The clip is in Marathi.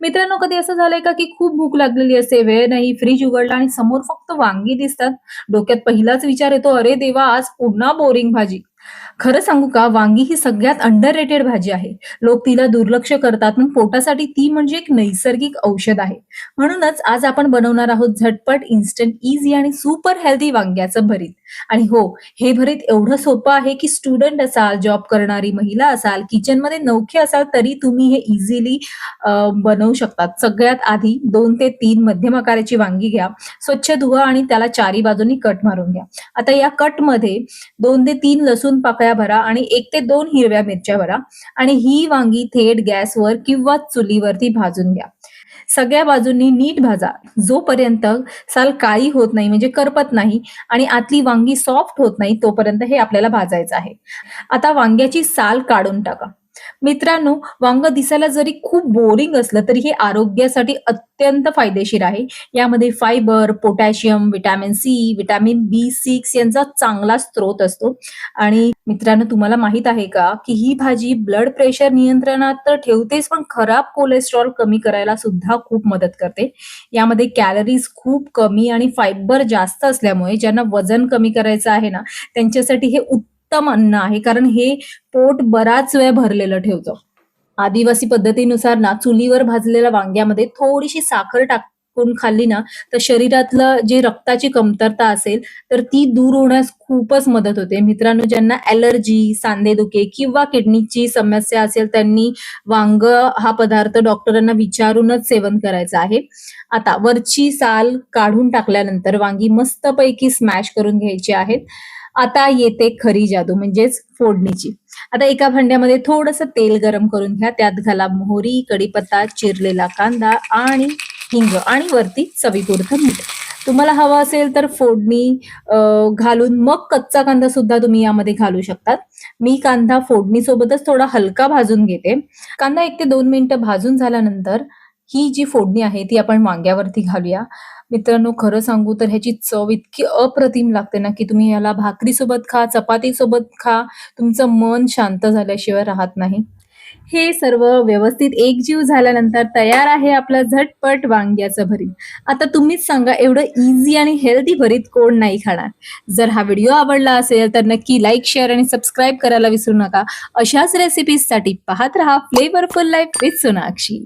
मित्रांनो, कधी असं झालंय का, की खूप भूक लागलेली असते, वेळ नाही, फ्रिज उघडला आणि समोर फक्त वांगी दिसतात. डोक्यात पहिलाच विचार येतो, "अरे देवा! आज पुन्हा बोरिंग भाजी." खरं सांगू का, वांगी ही सगळ्यात अंडररेटेड भाजी आहे. लोक तिला दुर्लक्ष करतात, पण पोटासाठी ती म्हणजे एक नैसर्गिक औषध आहे. म्हणूनच आज आपण बनवणार आहोत झटपट, इन्स्टंट, इझी आणि सुपर हेल्दी वांग्याचं भरीत. आणि हो, हे भरीत एवढं सोपं आहे, की स्टुडंट असाल, जॉब करणारी महिला असाल, किचनमध्ये नवखे असाल, तरी तुम्ही हे इझिली बनवू शकतात. सगळ्यात आधी 2 ते 3 मध्यम आकाराची वांगी घ्या. स्वच्छ धुवा आणि त्याला चारी बाजूनी कट मारून घ्या. आता या कटमध्ये 2 ते 3 लसूण पाकळ्या भरा आणि 1 ते 2 हिरव्या मिरच्या भरा आणि ही वांगी थेट गॅसवर किंवा चुलीवरती भाजून घ्या. सगळ्या बाजूंनी नीट भाजा, जोपर्यंत साल काळी होत नाही म्हणजे करपत नाही आणि आतली वांगी सॉफ्ट होत नाही तोपर्यंत हे आपल्याला भाजायचं आहे. आता वांग्याची साल काढून टाका. मित्रांनो, वांगं दिसायला जरी खूप बोरिंग असलं तरी हे आरोग्यासाठी अत्यंत फायदेशीर आहे. यामध्ये fibre, potassium, vitamin C, vitamin B6 यांचा चांगला स्रोत असतो. आणि मित्रांनो, तुम्हाला माहित आहे का, की ही भाजी ब्लड प्रेशर नियंत्रणात तर ठेवतेच, पण खराब कोलेस्ट्रॉल कमी करायला सुद्धा खूप मदत करते. यामध्ये कॅलरीज खूप कमी आणि फायबर जास्त असल्यामुळे ज्यांना वजन कमी करायचं आहे ना, त्यांच्यासाठी हे उत्तम अन्न आहे. कारण हे पोट बराच वेळ भरलेलं ठेवतं. आदिवासी पद्धतीनुसार ना चुलीवर भाजलेल्या वांग्यामध्ये थोडीशी साखर टाकून खाल्ली ना, तर शरीरातलं जे रक्ताची कमतरता असेल, तर ती दूर होण्यास खूपच मदत होते. मित्रांनो, ज्यांना ॲलर्जी, सांधेदुखी किंवा किडनीची समस्या असेल, त्यांनी हा पदार्थ डॉक्टरांना विचारूनच सेवन करायचं आहे. आता वरची साल काढून टाकल्यानंतर वांगी मस्तपैकी स्मॅश करून घ्यायची आहेत. आता येते खरी जादू म्हणजेच फोडणीची. आता एका भांड्यामध्ये थोडंसं तेल गरम करून घ्या. त्यात घाला मोहरी, कढीपत्ता, चिरलेला कांदा आणि हिंग आणि वरती चवीपुरतं मीठ. तुम्हाला हवं असेल तर फोडणी घालून मग कच्चा कांदा सुद्धा तुम्ही यामध्ये घालू शकतात. मी कांदा फोडणीसोबतच थोडा हलका भाजून घेते. कांदा 1 ते 2 मिनिटं भाजून झाल्यानंतर ही जी फोडणी आहे ती आपण वांग्यावरती घालूया. मित्रांनो, खरं सांगू तर ह्याची चव इतकी अप्रतिम लागते ना, की तुम्ही याला भाकरीसोबत खा, चपातीसोबत खा, तुमचं मन शांत झाल्याशिवाय राहत नाही. हे सर्व व्यवस्थित एकजीव झाल्यानंतर तयार आहे आपलं झटपट वांग्याचं भरीत. आता तुम्हीच सांगा, एवढं इझी आणि हेल्दी भरीत कोण नाही खाणार? जर हा व्हिडिओ आवडला असेल तर नक्की लाईक, शेअर आणि सबस्क्राईब करायला विसरू नका. अशाच रेसिपीजसाठी पाहत रहा फ्लेवरफुल लाईफ विथ सोनाक्षी.